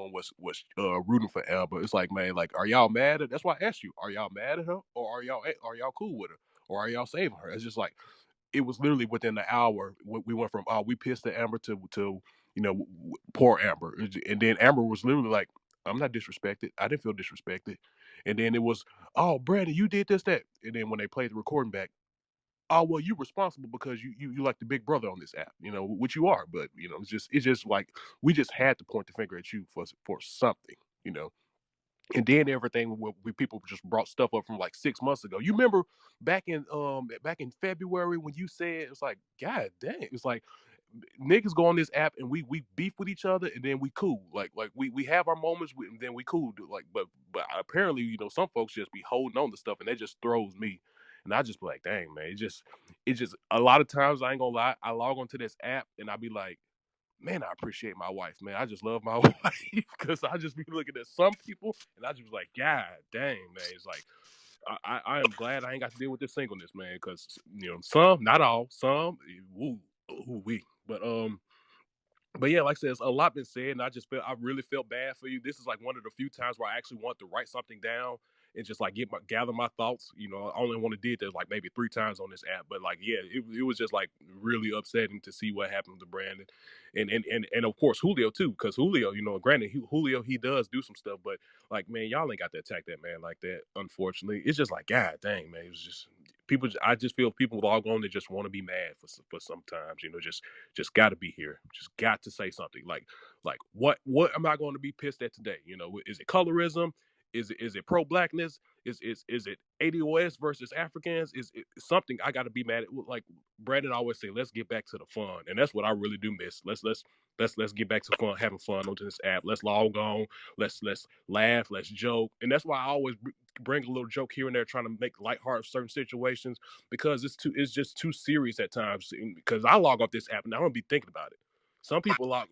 everyone was rooting for Amber. It's like, man, like, are y'all mad at? That's why I asked you, are y'all mad at her, or are y'all cool with her, or are y'all saving her? It's just like it was literally within the hour we went from we pissed at Amber to poor Amber, and then Amber was literally like, I'm not disrespected. I didn't feel disrespected, and then it was, oh, Brandon, you did this, that, and then when they played the recording back, oh, well, you're responsible because you like the big brother on this app, which you are. But it's just like we just had to point the finger at you for something, you know. And then everything where people just brought stuff up from like 6 months ago. You remember back in February when you said, it was like, God dang, it's like niggas go on this app and we beef with each other and then we cool. Like we have our moments and then we cool. Like but apparently, some folks just be holding on to stuff and that just throws me. And I just be like, dang, man, it just a lot of times, I ain't gonna lie, I log onto this app and I be like, man, I appreciate my wife, man. I just love my wife because I just be looking at some people and I just be like, God dang, man. It's like I am glad I ain't got to deal with this singleness, man, because some, not all, some, woo, we, but yeah, like I said, it's a lot been said, and I really felt bad for you. This is like one of the few times where I actually want to write something down and just like gather my thoughts. I only want to did that like maybe 3 times on this app, but like yeah, it was just like really upsetting to see what happened to Brandon, and of course Julio too, because Julio, granted Julio he does do some stuff, but like man, y'all ain't got to attack that man like that. Unfortunately, it's just like God dang man, it was just people. I just feel people log on that just want to be mad for sometimes, just got to be here. Just got to say something. Like what am I going to be pissed at today? Is it colorism? Is it pro blackness? Is it ADOS versus Africans? Is it something I got to be mad at? Like Brandon always say, let's get back to the fun, and that's what I really do miss. Let's get back to fun, having fun on this app. Let's log on. Let's laugh. Let's joke, and that's why I always bring a little joke here and there, trying to make lighthearted certain situations because it's just too serious at times. Because I log off this app and I don't be thinking about it. Some people like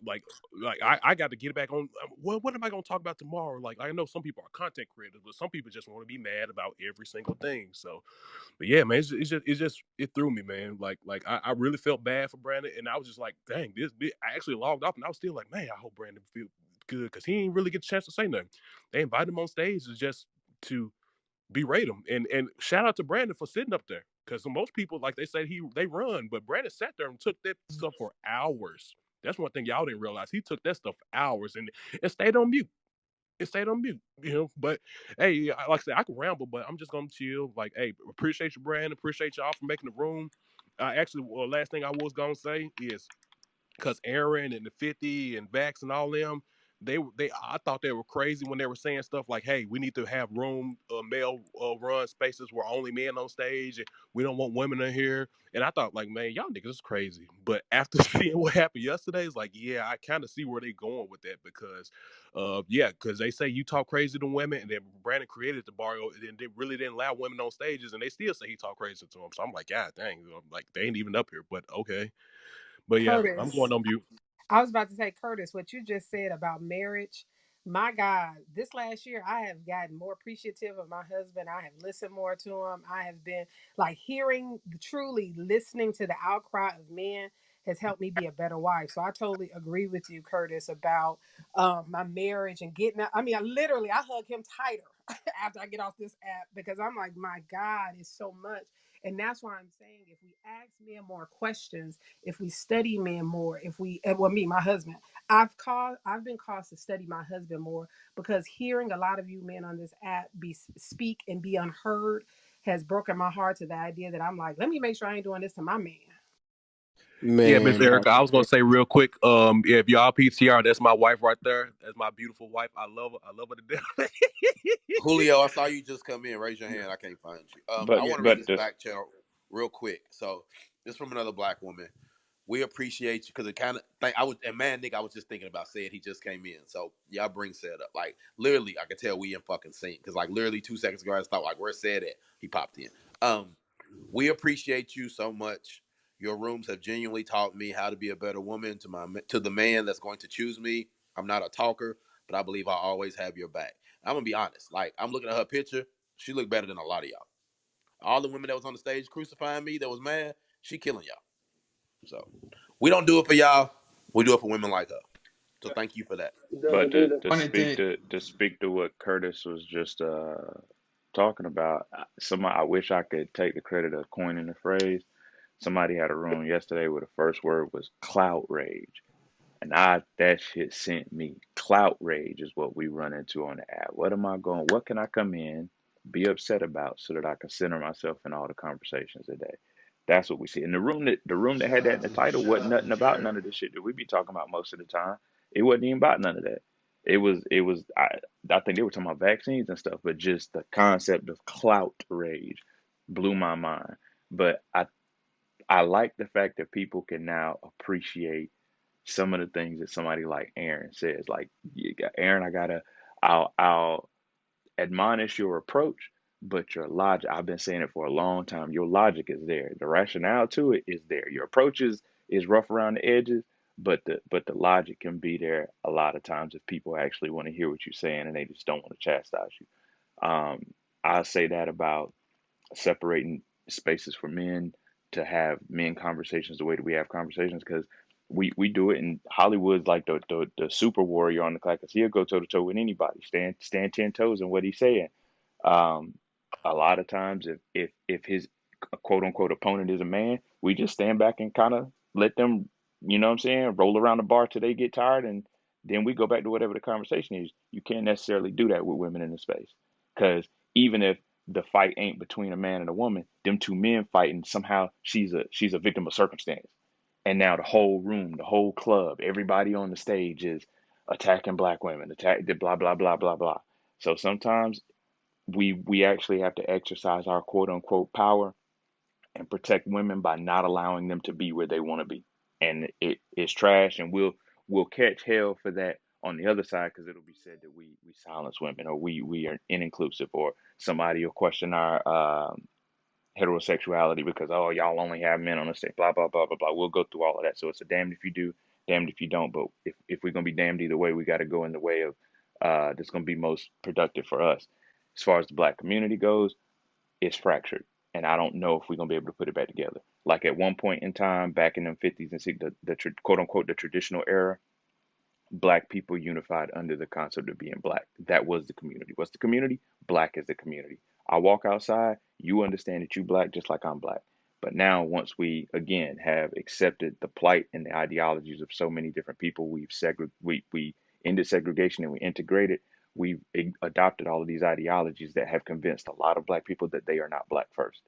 I got to get back on. What am I going to talk about tomorrow? Like I know some people are content creators, but some people just want to be mad about every single thing. So, but yeah, man, it threw me, man. Like I really felt bad for Brandon, and I was just like, dang, this I actually logged off, and I was still like, man, I hope Brandon feel good because he didn't really get a chance to say nothing. They invited him on stage just to berate him, and shout out to Brandon for sitting up there because most people, like they said, they run, but Brandon sat there and took that stuff for hours. That's one thing y'all didn't realize. He took that stuff for hours and stayed on mute. It stayed on mute, But hey, like I said, I can ramble, but I'm just gonna chill. Like, hey, appreciate you, Brandon. Appreciate y'all for making the room. Actually, last thing I was gonna say is because Aaron and the 50 and Vax and all them, I thought they were crazy when they were saying stuff like, "Hey, we need to have room, male run spaces where only men on stage, and we don't want women in here." And I thought, like, man, y'all niggas is crazy. But after seeing what happened yesterday, it's like, yeah, I kind of see where they going with that because, yeah, because they say you talk crazy to women, and then Brandon created the bar, and they really didn't allow women on stages, and they still say he talk crazy to them. So I'm like, God dang, like they ain't even up here, but okay. But yeah, I'm Curtis, going on mute. I was about to say, Curtis, what you just said about marriage. My God, this last year I have gotten more appreciative of my husband. I have listened more to him. I have been like truly listening to the outcry of men has helped me be a better wife. So I totally agree with you, Curtis, about my marriage and getting. I mean, I hug him tighter after I get off this app because I'm like, my God, it's so much. And that's why I'm saying if we ask men more questions, if we study men more, if we well me, my husband, I've been caused to study my husband more because hearing a lot of you men on this app speak and be unheard has broken my heart to the idea that I'm like, let me make sure I ain't doing this to my man. Yeah, Miss Man, Erica, I was gonna say real quick. Yeah, if y'all PTR, that's my wife right there. That's my beautiful wife. I love her. I love her to death. Julio, I saw you just come in. Raise your Yeah, hand. I can't find you. I but yeah, want to read but this this back channel real quick. So this from another black woman. We appreciate you because it kind of I was and man, Nick, I was just thinking about saying he just came in. So y'all bring Said up. Like literally, I could tell we in fucking sync because like literally 2 seconds ago I just thought like where's Said at? He popped in. We appreciate you so much. Your rooms have genuinely taught me how to be a better woman to the man that's going to choose me. I'm not a talker, but I believe I always have your back. I'm gonna be honest. Like I'm looking at her picture, she looked better than a lot of y'all. All the women that was on the stage crucifying me, that was mad, she killing y'all. So we don't do it for y'all. We do it for women like her. So thank you for that. But to Funny speak thing, to what Curtis was just talking about, somebody I wish I could take the credit of coining the phrase. Somebody had a room yesterday where the first word was clout rage. And that shit sent me. Clout rage is what we run into on the app. What can I come in, be upset about so that I can center myself in all the conversations today? That's what we see. And the room that had that in the title wasn't nothing about none of this shit that we be talking about most of the time. It wasn't even about none of that. I think they were talking about vaccines and stuff, but just the concept of clout rage blew my mind. But I like the fact that people can now appreciate some of the things that somebody like Aaron says. Like, Aaron, I'll admonish your approach, but your logic, I've been saying it for a long time. Your logic is there. The rationale to it is there. Your approach is rough around the edges, but the logic can be there a lot of times if people actually want to hear what you're saying and they just don't want to chastise you. I say that about separating spaces for men to have men conversations the way that we have conversations because we do it in Hollywood's like the super warrior on the clock because he'll go toe to toe with anybody, stand 10 toes in what he's saying. Um, a lot of times, if his quote unquote opponent is a man, we just stand back and kind of let them, you know what I'm saying, roll around the bar till they get tired, and then we go back to whatever the conversation is. You can't necessarily do that with women in the space because even if the fight ain't between a man and a woman, them two men fighting, somehow she's a victim of circumstance. And now the whole room, the whole club, everybody on the stage is attacking black women, attack the blah blah blah blah blah. So sometimes we actually have to exercise our quote unquote power and protect women by not allowing them to be where they want to be. And it's trash, and we'll catch hell for that on the other side because it'll be said that we silence women or we are inclusive or somebody will question our heterosexuality because oh y'all only have men on the stage, blah blah blah blah blah. We'll go through all of that. So it's a damned if you do, damned if you don't. But if we're gonna be damned either way, we got to go in the way of that's gonna be most productive for us. As far as the black community goes, it's fractured, and I don't know if we're gonna be able to put it back together. Like at one point in time, back in the 50s and 60s, the quote unquote the traditional era, black people unified under the concept of being black. That was the community. What's the community? Black is the community. I walk outside, you understand that you black just like I'm black. But now, once we again have accepted the plight and the ideologies of so many different people, we ended segregation and we integrated. We've adopted all of these ideologies that have convinced a lot of black people that they are not black first.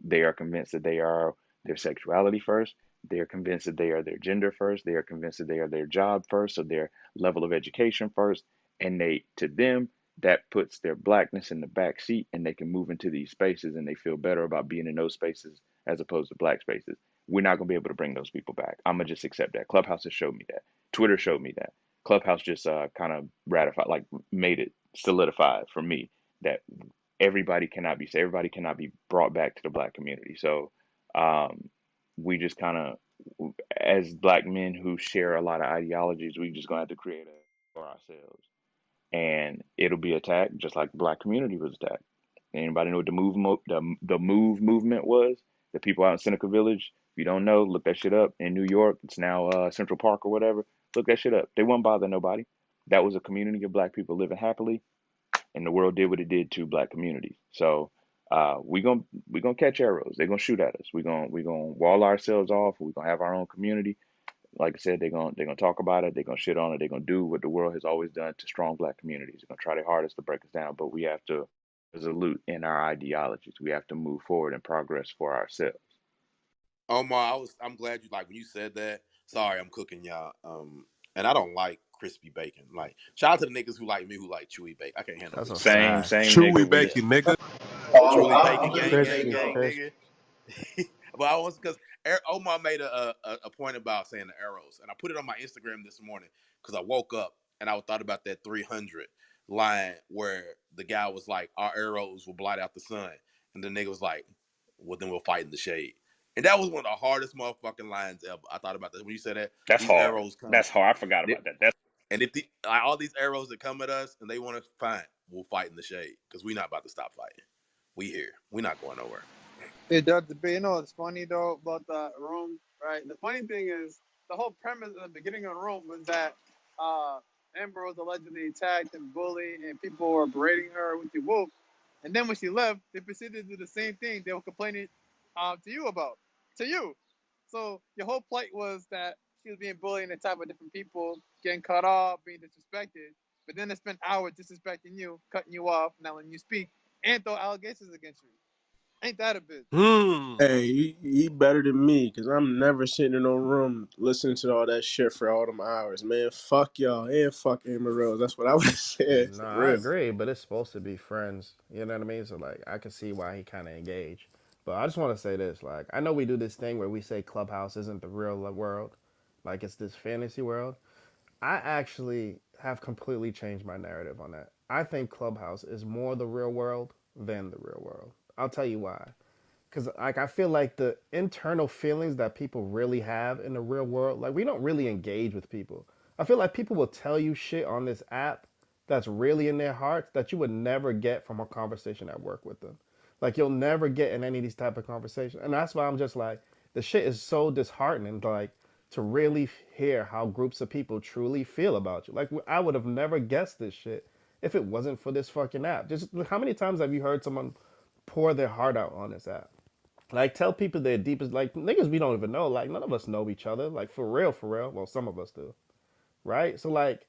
They are convinced that they are their sexuality first. They are convinced that they are their gender first. They are convinced that they are their job first or their level of education first. And to them, that puts their blackness in the back seat and they can move into these spaces and they feel better about being in those spaces as opposed to black spaces. We're not going to be able to bring those people back. I'm going to just accept that. Clubhouse has showed me that. Twitter showed me that. Clubhouse just kind of ratified, like made it solidified for me that everybody cannot be brought back to the black community. So um, we just kind of, as black men who share a lot of ideologies, we just gonna have to create a for ourselves, and it'll be attacked just like the black community was attacked. Anybody know what the move movement was? The people out in Seneca Village. If you don't know, look that shit up. In New York, it's now Central Park or whatever. Look that shit up. They won't bother nobody. That was a community of black people living happily, and the world did what it did to black communities. So we gonna catch arrows. They're gonna shoot at us. We gonna wall ourselves off. We're gonna have our own community. Like I said, they're gonna talk about it. They're gonna shit on it. They're gonna do what the world has always done to strong black communities. They're gonna try their hardest to break us down, but we have to resolute in our ideologies. We have to move forward and progress for ourselves. Omar, I'm glad you like when you said that. Sorry, I'm cooking y'all. And I don't like crispy bacon. Like, shout out to the niggas who like me who like chewy bacon. I can't handle That's a crispy bacon. Same, fact. same nigga. Chewy We bacon, nigga. Truly bacon, gang, gang, crispy, gang, crispy. nigga. But I was because Omar made a point about saying the arrows, and I put it on my Instagram this morning because I woke up and I thought about that 300 line where the guy was like, "Our arrows will blot out the sun," and the nigga was like, "Well, then we'll fight in the shade." And that was one of the hardest motherfucking lines ever. I thought about that when you said that That's these hard. arrows come, That's hard. I forgot they- about that. That's and if like, all these arrows that come at us and they want to fight, we'll fight in the shade because we're not about to stop fighting. We here. We're not going nowhere. It does, but you know what's funny though about the room, right? The funny thing is the whole premise at the beginning of the room was that Amber was allegedly attacked and bullied, and people were berating her with your wolf. And then when she left, they proceeded to do the same thing they were complaining to you about, to you. So your whole plight was that she was being bullied and attacked by different people, getting cut off, being disrespected. But then they spent hours disrespecting you, cutting you off, not letting you speak, and throw allegations against you. Ain't that a bitch? Hmm. Hey, he better than me, cause I'm never sitting in no room listening to all that shit for all them hours, man. Fuck y'all and fuck Amber Rose. That's what I would have said No, for I real. agree, but it's supposed to be friends. You know what I mean? So like, I can see why he kind of engaged. But I just want to say this: like, I know we do this thing where we say Clubhouse isn't the real world, like it's this fantasy world. I actually have completely changed my narrative on that. I think Clubhouse is more the real world than the real world. I'll tell you why. Because like I feel like the internal feelings that people really have in the real world, like we don't really engage with people. I feel like people will tell you shit on this app that's really in their hearts that you would never get from a conversation at work with them. Like you'll never get in any of these type of conversations, and that's why I'm just like the shit is so disheartening. Like to really hear how groups of people truly feel about you. Like I would have never guessed this shit if it wasn't for this fucking app. Just how many times have you heard someone pour their heart out on this app? Like tell people their deepest like niggas we don't even know. Like none of us know each other. Like for real, for real. Well, some of us do, right? So like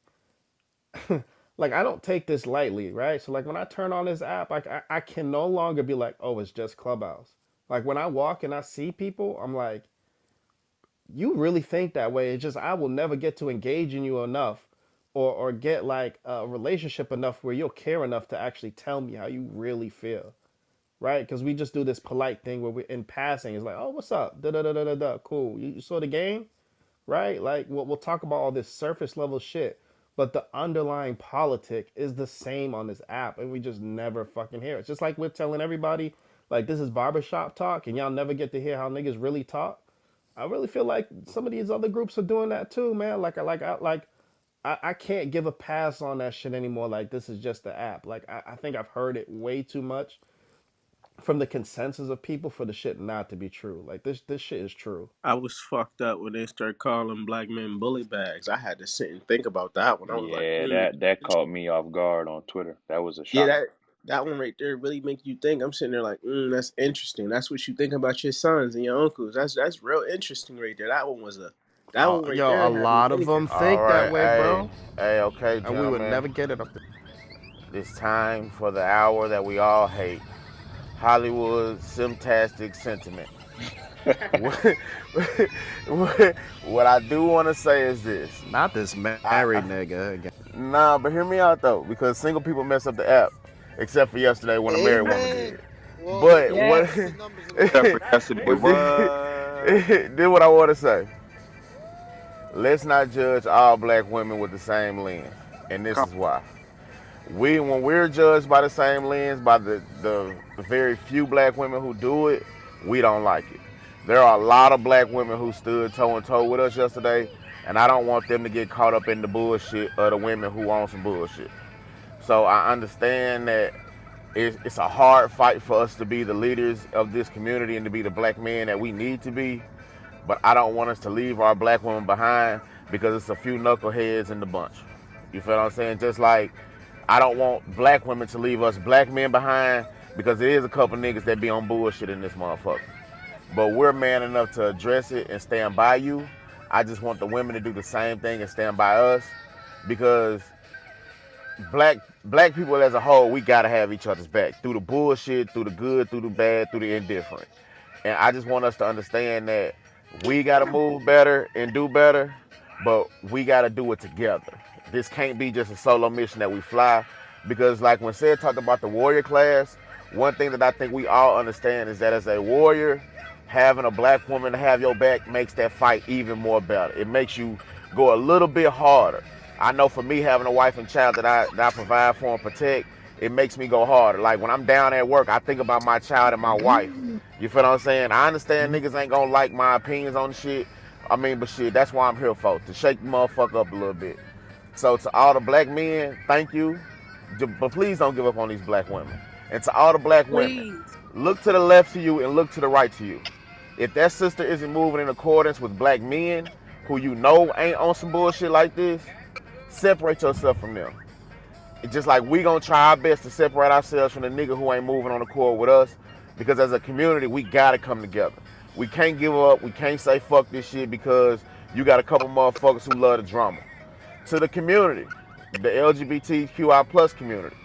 I don't take this lightly, right? So like when I turn on this app, like I can no longer be like, oh, it's just Clubhouse. Like when I walk and I see people, I'm like, you really think that way. It's just I will never get to engage in you enough or get like a relationship enough where you'll care enough to actually tell me how you really feel. Right? Because we just do this polite thing where we in passing, it's like, oh, what's up? Da da da da da da. Cool. You saw the game? Right? Like we'll talk about all this surface level shit, but the underlying politic is the same on this app, and we just never fucking hear it. It's just like we're telling everybody, like this is barbershop talk, and y'all never get to hear how niggas really talk. I really feel like some of these other groups are doing that too, man. I can't give a pass on that shit anymore. Like this is just the app. Like I think I've heard it way too much from the consensus of people for the shit not to be true. Like this shit is true. I was fucked up when they started calling black men bully bags. I had to sit and think about that one. I was like, Yeah, that caught me off guard on Twitter. That was a yeah, shocker. that one right there really make you think. I'm sitting there like, that's interesting. That's what you think about your sons and your uncles. That's real interesting right there. That one right Yo, a there had me lot of thinking. them All think that right, way, bro, okay, and we would gentlemen. never get it. It's time for the hour that we all hate. Hollywood Simtastic Sentiment. What, what I do want to say is this. Not this married nigga again. Nah, but hear me out though, because single people mess up the app, except for yesterday when a married woman Amen. did. Well, But what? what's the Yes. numbers in the Except for world? yesterday, but what? then what I want to say. Let's not judge all black women with the same lens, and this Come. is why. When we're judged by the same lens by the very few black women who do it, we don't like it. There are a lot of black women who stood toe and toe with us yesterday, and I don't want them to get caught up in the bullshit of the women who want some bullshit. So I understand that it's a hard fight for us to be the leaders of this community and to be the black men that we need to be, but I don't want us to leave our black women behind because it's a few knuckleheads in the bunch. You feel what I'm saying? Just like I don't want black women to leave us black men behind because there is a couple niggas that be on bullshit in this motherfucker. But we're man enough to address it and stand by you. I just want the women to do the same thing and stand by us because black people as a whole, we gotta have each other's back through the bullshit, through the good, through the bad, through the indifferent. And I just want us to understand that we gotta move better and do better, but we gotta do it together. This can't be just a solo mission that we fly, because like when Sid talked about the warrior class, one thing that I think we all understand is that as a warrior, having a black woman to have your back makes that fight even more better. It makes you go a little bit harder. I know for me having a wife and child that I provide for and protect, it makes me go harder. Like when I'm down at work, I think about my child and my wife. You feel what I'm saying? I understand niggas ain't gonna like my opinions on shit. I mean, but shit, that's why I'm here for, to shake the motherfucker up a little bit. So to all the black men, thank you. But please don't give up on these black women. And to all the black women, Please. look to the left to you and look to the right to you. If that sister isn't moving in accordance with black men who you know ain't on some bullshit like this, Separate yourself from them. It's just like we gonna try our best to separate ourselves from the nigga who ain't moving on the court with us, because as a community we gotta come together. We can't give up. We can't say fuck this shit because you got a couple motherfuckers who love the drama. To the community, the LGBTQI plus community,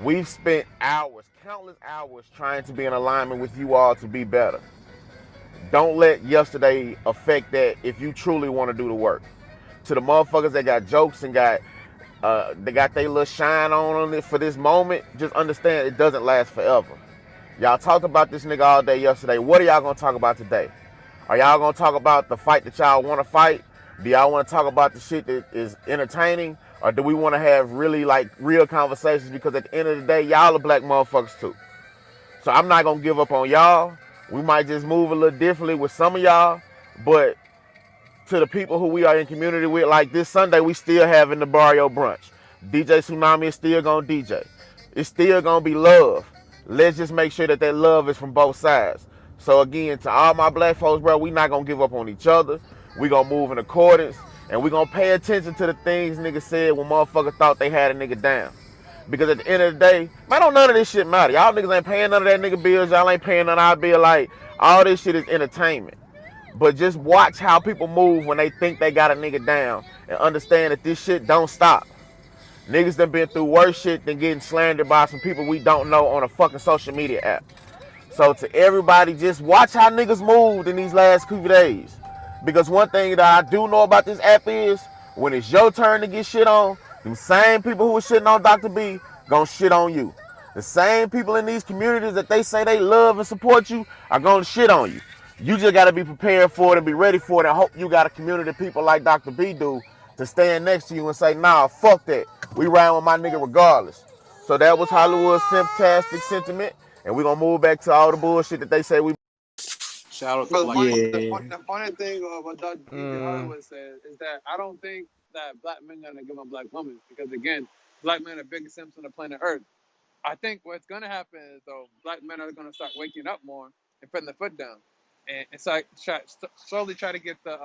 we've spent hours, countless hours, trying to be in alignment with you all to be better. Don't let yesterday affect that if you truly want to do the work. To the motherfuckers that got jokes and they got their little shine on it for this moment, just understand it doesn't last forever. Y'all talked about this nigga all day yesterday. What are y'all gonna talk about today? Are y'all gonna talk about the fight that y'all wanna fight? Do y'all wanna talk about the shit that is entertaining? Or do we wanna have really like real conversations? Because at the end of the day, y'all are black motherfuckers too. So I'm not gonna give up on y'all. We might just move a little differently with some of y'all, but to the people who we are in community with, like this Sunday, we still having the Barrio Brunch. DJ Tsunami is still gonna DJ. It's still gonna be love. Let's just make sure that that love is from both sides. So again, to all my black folks, bro, we not gonna give up on each other. We gonna move in accordance, and we gonna pay attention to the things niggas said when motherfuckers thought they had a nigga down. Because at the end of the day, man, don't none of this shit matter. Y'all niggas ain't paying none of that nigga bills. Y'all ain't paying none of our bill. Like, all this shit is entertainment. But just watch how people move when they think they got a nigga down and understand that this shit don't stop. Niggas done been through worse shit than getting slandered by some people we don't know on a fucking social media app. So to everybody, just watch how niggas moved in these last few days. Because one thing that I do know about this app is when it's your turn to get shit on, the same people who were shitting on Dr. B gonna shit on you. The same people in these communities that they say they love and support you are gonna shit on you. You just gotta be prepared for it and be ready for it and hope you got a community of people like Dr. B do to stand next to you and say, nah, fuck that. We riding with my nigga regardless. So that was Hollywood's fantastic sentiment, and we're gonna move back to all the bullshit that they say we. Shout out to But Black. Yeah. the funny thing of what Dr. DJ Mm, Hollywood said is that I don't think that black men gonna give up black women because again, black men are the biggest simps on the planet Earth. I think what's gonna happen is though black men are gonna start waking up more and putting their foot down, and it's like slowly try to get the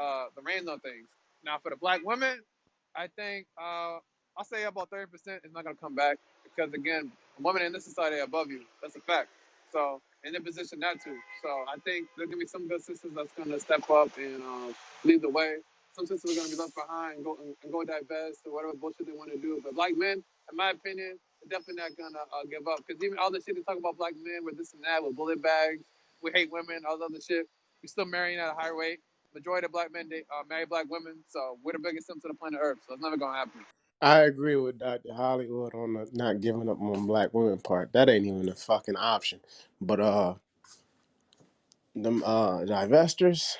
reins on things. Now for the black women, I think I'll say about 30% is not gonna come back because again, women in this society are above you. That's a fact. So in their position not to. So I think there's gonna be some good sisters that's gonna step up and lead the way. Some sisters are gonna be left behind and go divest or whatever bullshit they want to do. But black men, in my opinion, they're definitely not gonna give up because even all the shit they talk about black men with this and that, with bullet bags, we hate women, all the other shit, we still marrying at a high rate. Majority of black men they marry black women, so we're the biggest simps on the planet Earth. So it's never gonna happen. I agree with Dr. Hollywood on the not giving up on black women part. That ain't even a fucking option. But them divestors,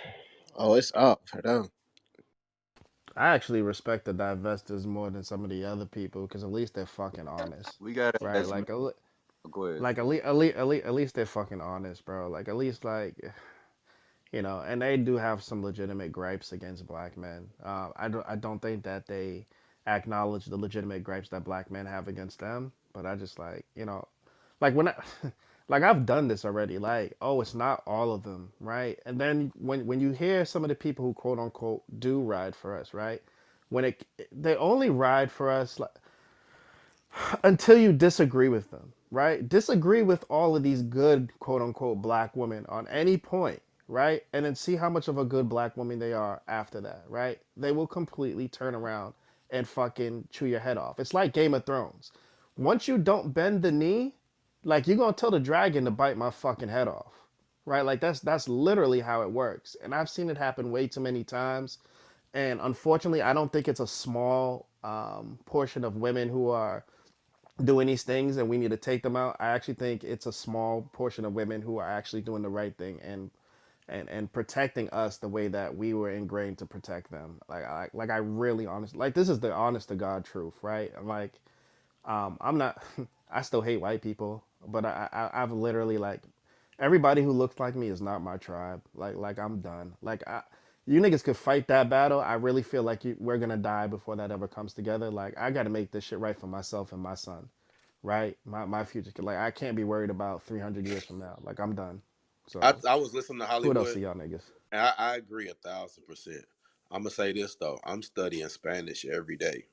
oh, it's up for them. I actually respect the divestors more than some of the other people because at least they're fucking honest, We gotta right? ask. Go ahead. At least they're fucking honest, bro. Like at least and they do have some legitimate gripes against black men. I don't think that they acknowledge the legitimate gripes that black men have against them. But I just like when I, like I've done this already. Like, oh, it's not all of them, right? And then when you hear some of the people who quote unquote do ride for us, right? When they only ride for us like until you disagree with them, right? Disagree with all of these good quote unquote black women on any point, right? And then see how much of a good black woman they are after that, right? They will completely turn around and fucking chew your head off. It's like Game of Thrones. Once you don't bend the knee, like you're gonna tell the dragon to bite my fucking head off. Right? Like that's literally how it works. And I've seen it happen way too many times. And unfortunately, I don't think it's a small portion of women who are doing these things and we need to take them out. I actually think it's a small portion of women who are actually doing the right thing and protecting us the way that we were ingrained to protect them. I really honest like this is the honest to God truth, right? I'm not I still hate white people, but I've literally like everybody who looks like me is not my tribe. I'm done. You niggas could fight that battle. I really feel like we're gonna die before that ever comes together. Like I gotta make this shit right for myself and my son, right? My future kid. Like I can't be worried about 300 years from now. Like I'm done. I, So I was listening to kudos Hollywood, to y'all niggas. and I agree 1,000%. I'm gonna say this though. I'm studying Spanish every day.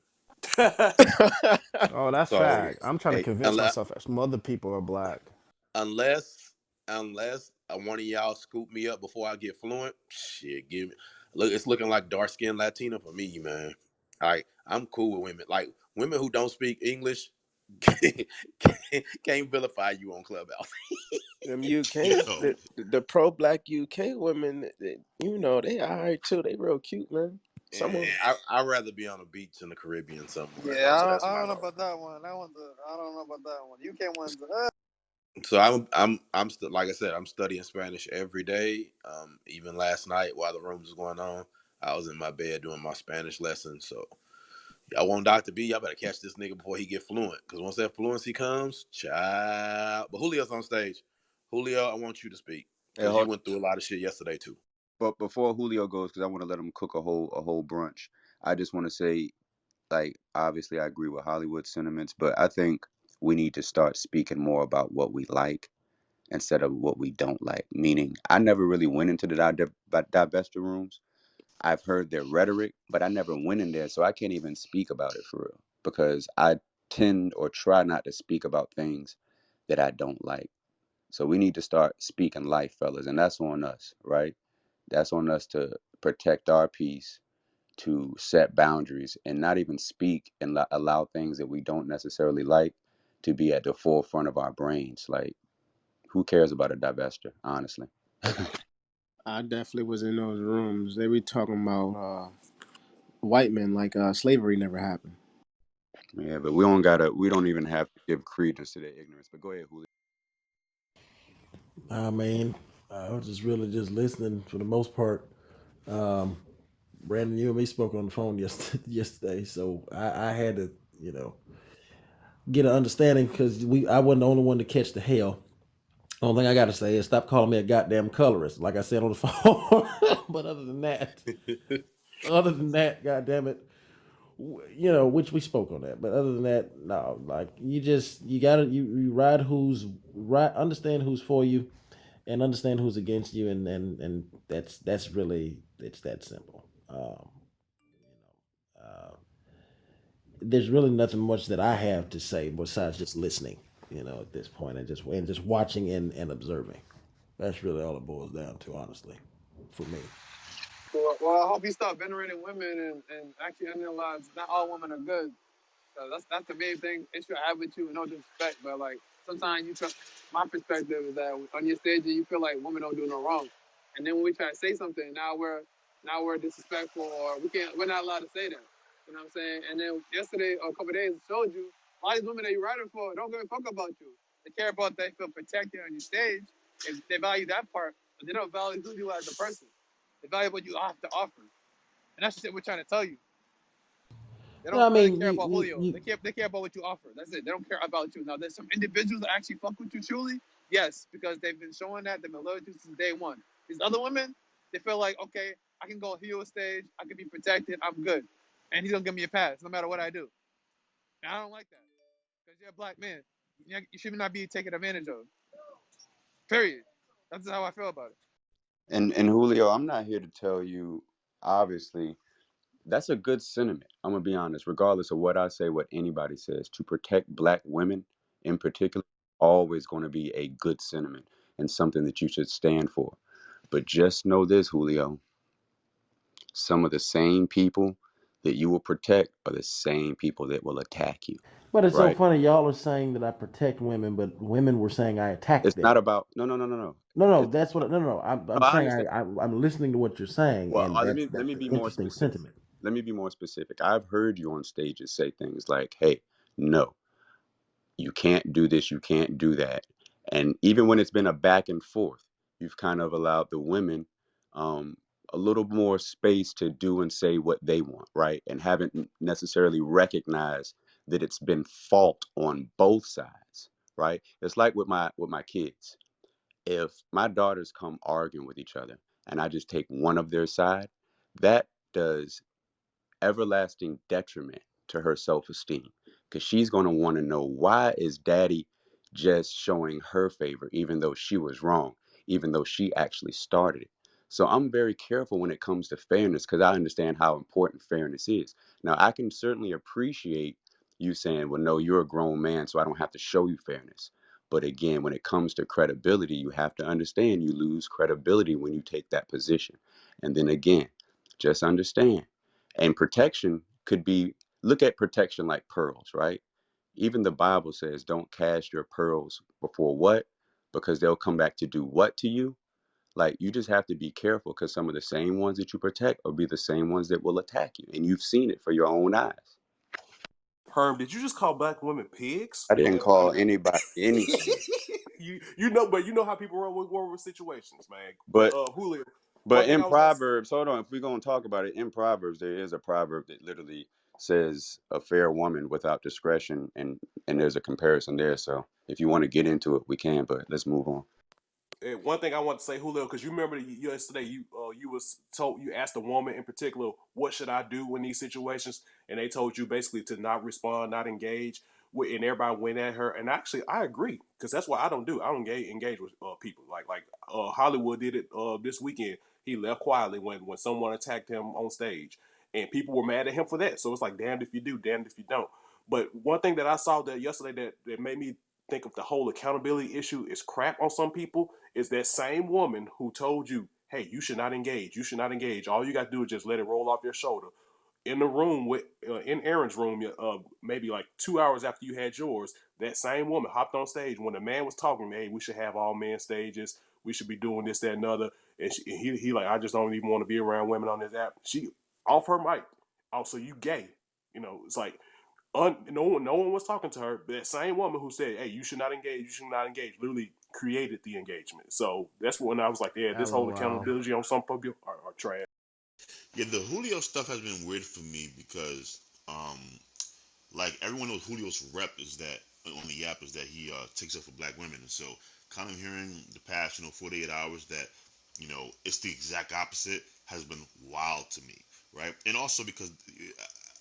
Oh, that's So fact. I'm trying to Hey, convince unless myself some other people are black. unless unless one of y'all scoop me up before I get fluent, shit, give me look. It's looking like dark skinned Latina for me, man. I'm cool with women. Like women who don't speak English can't vilify you on Clubhouse. Them You UK, know, the pro black UK women, they alright too. They real cute, man. Some of and them. I'd rather be on a beach in the Caribbean somewhere Yeah, though. So that's I my don't know goal. about that one. That one's I don't know about that one. UK one's So I'm still like I said, I'm studying Spanish every day. Even last night while the rooms was going on, I was in my bed doing my Spanish lesson. So y'all want Dr. B, y'all better catch this nigga before he get fluent. Cause once that fluency comes, child. But Julio's on stage. Julio, I want you to speak. hey, Cause you hold. went through a lot of shit yesterday too. But before Julio goes, because I want to let him cook a whole brunch. I just want to say, like, obviously, I agree with Hollywood sentiments, but I think we need to start speaking more about what we like instead of what we don't like. Meaning, I never really went into the divestiture rooms. I've heard their rhetoric, but I never went in there, so I can't even speak about it for real because I tend or try not to speak about things that I don't like. So we need to start speaking life, fellas, and that's on us, right? That's on us to protect our peace, to set boundaries, and not even speak and allow things that we don't necessarily like to be at the forefront of our brains. Like, who cares about a divester, honestly? I definitely was in those rooms. They be talking about white men like slavery never happened. Yeah, but we don't even have to give credence to their ignorance. But go ahead, Julio. I mean, I was just really just listening for the most part. Um, Brandon, you and me spoke on the phone yesterday, so I had to, you know, get an understanding because I wasn't the only one to catch the hell. Only thing I got to say is stop calling me a goddamn colorist, like I said on the phone. But other than that, goddamn it, you know, which we spoke on that. But other than that, no, like you gotta you ride who's right, understand who's for you, and understand who's against you, and that's really it's that simple. There's really nothing much that I have to say besides just listening, you know, at this point, and just watching and observing. That's really all it boils down to, honestly, for me. well, I hope you stop venerating women and actually analyze not all women are good. That's the main thing issue I have with you. No disrespect, but like sometimes you try. My perspective is that on your stage you feel like women don't do no wrong, and then when we try to say something, now we're disrespectful or we're not allowed to say that. You know what I'm saying? And then yesterday or a couple of days showed you a lot of these women that you're writing for don't give a fuck about you. They care about they feel protected on your stage. They value that part, but they don't value who you are as a person. They value what you have to offer, and that's just what we're trying to tell you. They No, I don't really mean care you about you, Julio. you They care about what you offer. That's it. They don't care about you. Now there's some individuals that actually fuck with you truly, yes, because they've been showing that they've been loyal to you since day one. These other women, they feel like, okay, I can go heel stage, I can be protected, I'm good. And he's gonna give me a pass no matter what I do. And I don't like that. Because you're a black man. You should not be taken advantage of. Period. That's how I feel about it. And Julio, I'm not here to tell you. Obviously, that's a good sentiment. I'm gonna be honest, regardless of what I say, what anybody says, to protect black women in particular, always going to be a good sentiment and something that you should stand for. But just know this, Julio, some of the same people that you will protect are the same people that will attack you, but it's so right? funny. Y'all are saying that I protect women, but women were saying I attack It's not them. about no, no, no, no, no. No, no, It's that's what. No, no, no. no, I'm I saying understand. I'm listening to what you're saying, Well, and let that's me let that's me an be more interesting specific. sentiment. Let me be more specific. I've heard you on stages say things like, "Hey, no, you can't do this, you can't do that." And even when it's been a back and forth, you've kind of allowed the women um, a little more space to do and say what they want, right? And haven't necessarily recognized that it's been fault on both sides, right? It's like with my kids. If my daughters come arguing with each other and I just take one of their side, that does everlasting detriment to her self-esteem because she's going to want to know, why is daddy just showing her favor even though she was wrong, even though she actually started it. So I'm very careful when it comes to fairness because I understand how important fairness is. Now, I can certainly appreciate you saying, well, no, you're a grown man, so I don't have to show you fairness. But again, when it comes to credibility, you have to understand you lose credibility when you take that position. And then again, just understand. And protection could be, look at protection like pearls, right? Even the Bible says, don't cast your pearls before what? Because they'll come back to do what to you? Like, you just have to be careful because some of the same ones that you protect will be the same ones that will attack you. And you've seen it for your own eyes. Herm, did you just call black women pigs? I didn't call anybody anything. You know, but you know how people run with war with situations, man. But But Julio, one but thing in I was gonna Proverbs, hold on, if we're gonna talk about it, in Proverbs there is a proverb that literally says a fair woman without discretion, and there's a comparison there. So if you want to get into it, we can, but let's move on. one thing I want to say, Julio, because you remember yesterday you was told, you asked a woman in particular, what should I do in these situations, and they told you basically to not respond, not engage, and everybody went at her. And actually, I agree because that's what I don't do. I don't engage with people like Hollywood did it this weekend. He left quietly when someone attacked him on stage, and people were mad at him for that. So it's like damned if you do, damned if you don't. But one thing that I saw that yesterday that made me think of the whole accountability issue is crap on some people is that same woman who told you, hey, you should not engage. You should not engage. All you got to do is just let it roll off your shoulder. In the room with, in Aaron's room, maybe like 2 hours after you had yours, that same woman hopped on stage when the man was talking, hey, we should have all men stages. We should be doing this, that, and other. And he like, I just don't even want to be around women on this app. She off her mic. Also, you gay. It's like no one was talking to her. But that same woman who said, "Hey, you should not engage. You should not engage," literally created the engagement. So that's when I was like, "Yeah, this whole LOL. accountability on some people are trash." Yeah, the Julio stuff has been weird for me because, um, like everyone knows Julio's rep is that on the app is that he takes up for black women, and so kind of hearing the past 48 hours that it's the exact opposite has been wild to me, right? And also because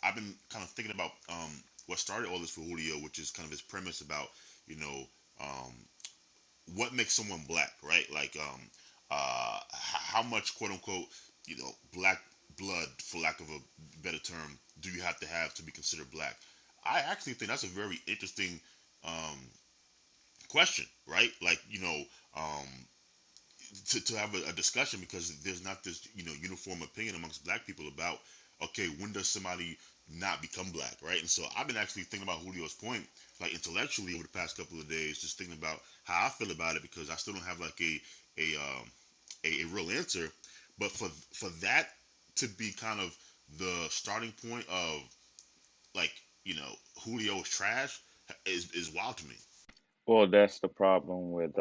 I've been kind of thinking about what started all this for Julio, which is kind of his premise about you know um, what makes someone black, right? Like how much quote unquote black blood, for lack of a better term, do you have to be considered black? I actually think that's a very interesting um, question, right? Like um, to have a discussion because there's not this uniform opinion amongst black people about okay, when does somebody not become black, right? And so I've been actually thinking about Julio's point like intellectually over the past couple of days, just thinking about how I feel about it because I still don't have like a real answer. But for that to be kind of the starting point of like Julio is trash is wild to me. Well, that's the problem with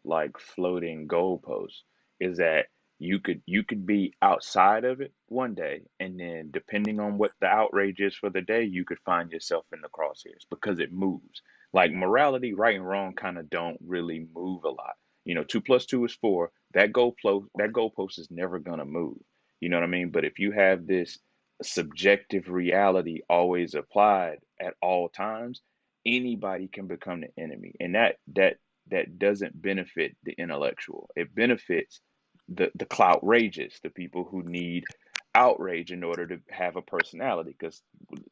like floating goalposts is that you could be outside of it one day, and then depending on what the outrage is for the day, you could find yourself in the crosshairs because it moves. Like morality, right and wrong, kind of don't really move a lot. 2 plus 2 is 4. That goalpost is never gonna move. You know what I mean? But if you have this subjective reality always applied at all times, anybody can become the enemy, and that doesn't benefit the intellectual. It benefits the clout rages, the people who need outrage in order to have a personality. Because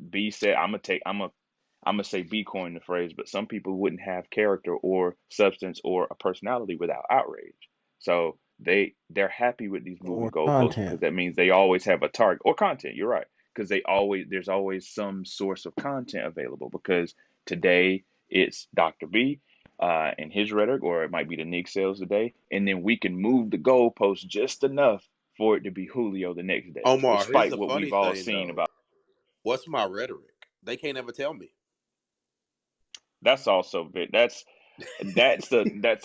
B said, I'm gonna say B coined the phrase, but some people wouldn't have character or substance or a personality without outrage. So they're happy with these moving Or goalposts content. because that means they always have a target or content. You're right, because there's always some source of content available. Because today it's Dr. B and his rhetoric, or it might be the Nick sales today, and then we can move the goalpost just enough for it to be Julio the next day, Omar, here's despite the what funny we've all thing seen though. about. What's my rhetoric? They can't ever tell me. That's also bit. That's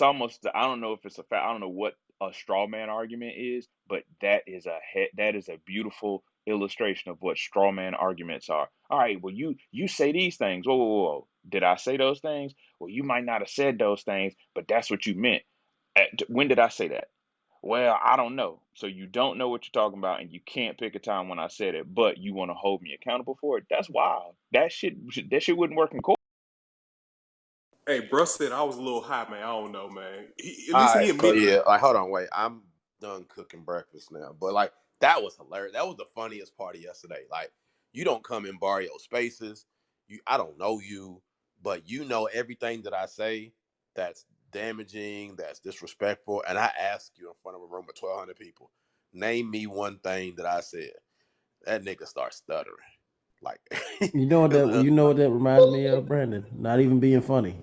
almost I don't know if it's a fact. I don't know what a straw man argument is, but that is a beautiful illustration of what straw man arguments are. All right, well you say these things. Whoa, whoa, whoa. Did I say those things? Well, you might not have said those things, but that's what you meant. When did I say that? Well, I don't know. So you don't know what you're talking about, and you can't pick a time when I said it, but you want to hold me accountable for it. That's wild. That shit wouldn't work in court. Hey, Bruss said I was a little high, man. I don't know, man. At All least right, he so admitted yeah, it. like hold on, wait. I'm done cooking breakfast now. But like that was hilarious. That was the funniest party yesterday. Like you don't come in Barrio spaces. I don't know you, but you know everything that I say that's damaging, that's disrespectful. And I ask you in front of a room of 1,200 people, name me one thing that I said. That nigga starts stuttering. Like, You know what that reminds me of, Brandon? Not even being funny.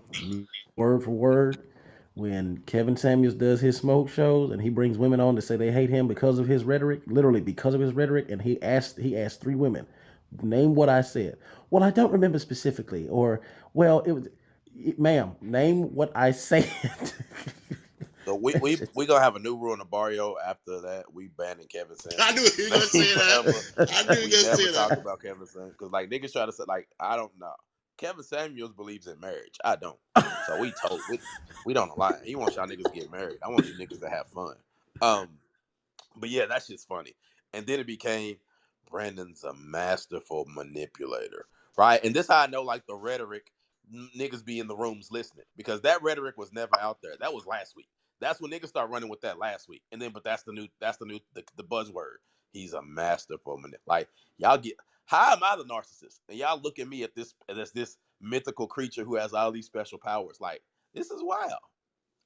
Word for word, when Kevin Samuels does his smoke shows and he brings women on to say they hate him because of his rhetoric, literally because of his rhetoric, and he asked three women, name what I said. Well, I don't remember specifically, or well, it was, ma'am, name what I said. so we That we shit's- we gonna have a new rule in the barrio after that. We banning Kevin I knew Samuels you his were gonna name say forever. that. I knew you were We gonna never say talk that. about Kevin Samuels because like niggas try to say like I don't know. Kevin Samuels believes in marriage. I don't. So we don't align. He wants y'all niggas to get married. I want you niggas to have fun. Um, but yeah, that's just funny. And then it became Brandon's a masterful manipulator, right? And this how I know like the rhetoric niggas be in the rooms listening because that rhetoric was never out there. That was last week. That's when niggas start running with that last week. And then, but the buzzword. He's a masterful manipulator. Like y'all get. How am I the narcissist? And y'all look at me at this mythical creature who has all these special powers. Like this is wild.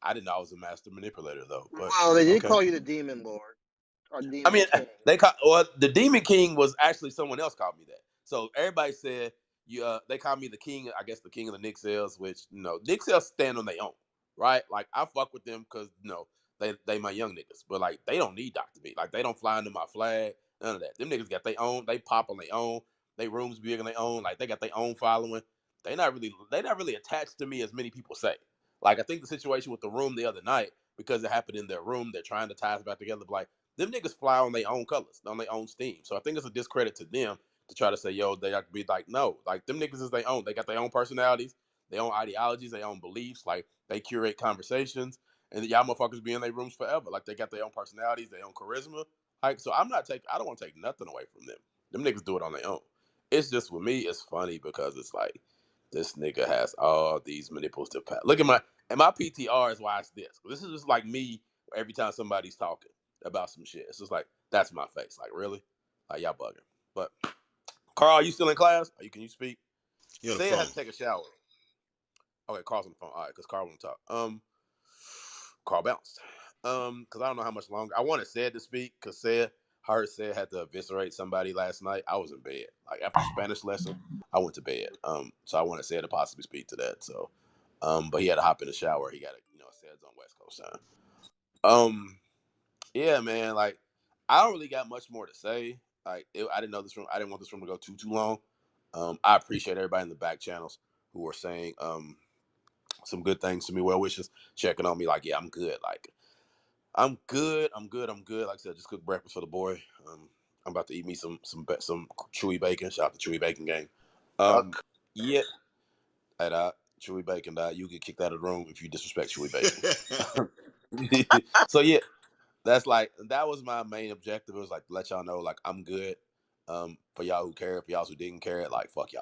I didn't know I was a master manipulator though, but Well, they did okay. call you the Demon Lord or I Demon mean, King. the Demon King was actually someone else called me that. So everybody said you. They called me the king. I guess the king of the Nick Sales, which Nick Sales stand on their own, right? Like I fuck with them because they my young niggas, but like they don't need Doctor B. Like they don't fly under my flag. None of that. Them niggas got their own. They pop on their own. They rooms big on their own. Like they got their own following. They not really attached to me as many people say. Like I think the situation with the room the other night because it happened in their room. They're trying to tie us back together. But like them niggas fly on their own colors, on their own steam. So I think it's a discredit to them to try to say, yo, they have to be like, no, like them niggas is their own. They got their own personalities, their own ideologies, their own beliefs. Like they curate conversations, and y'all motherfuckers be in their rooms forever. Like they got their own personalities, their own charisma. Like so, I don't want to take nothing away from them. Them niggas do it on their own. It's just with me, it's funny because it's like this nigga has all these manipulative powers. Look at my PTR is why it's this. This is just like me every time somebody's talking about some shit. It's just like that's my face. Like really, like y'all bugging. But Carl, are you still in class? Can you speak? You're on the Say it had phone. to take a shower. Okay, Carl's on the phone. All right, because Carl won't talk. Carl bounced. Because I don't know how much longer. I wanted Said to speak because Said had to eviscerate somebody last night. I was in bed. Like after Spanish lesson, I went to bed. So I wanted Said to possibly speak to that. So, but he had to hop in the shower. He got Said's on West Coast time. Um, yeah, man. Like, I don't really got much more to say. I didn't know this room. I didn't want this room to go too long. I appreciate everybody in the back channels who were saying some good things to me, well wishes, checking on me. Like, yeah, I'm good. Like, I'm good. I'm good. I'm good. Like I said, just cooked breakfast for the boy. I'm about to eat me some chewy bacon. Shout out to Chewy Bacon Gang. Um, yeah, and Chewy Bacon, you get kicked out of the room if you disrespect Chewy Bacon. So yeah, that was my main objective. It was like to let y'all know like I'm good. For y'all who care, for y'all who didn't care, like fuck y'all.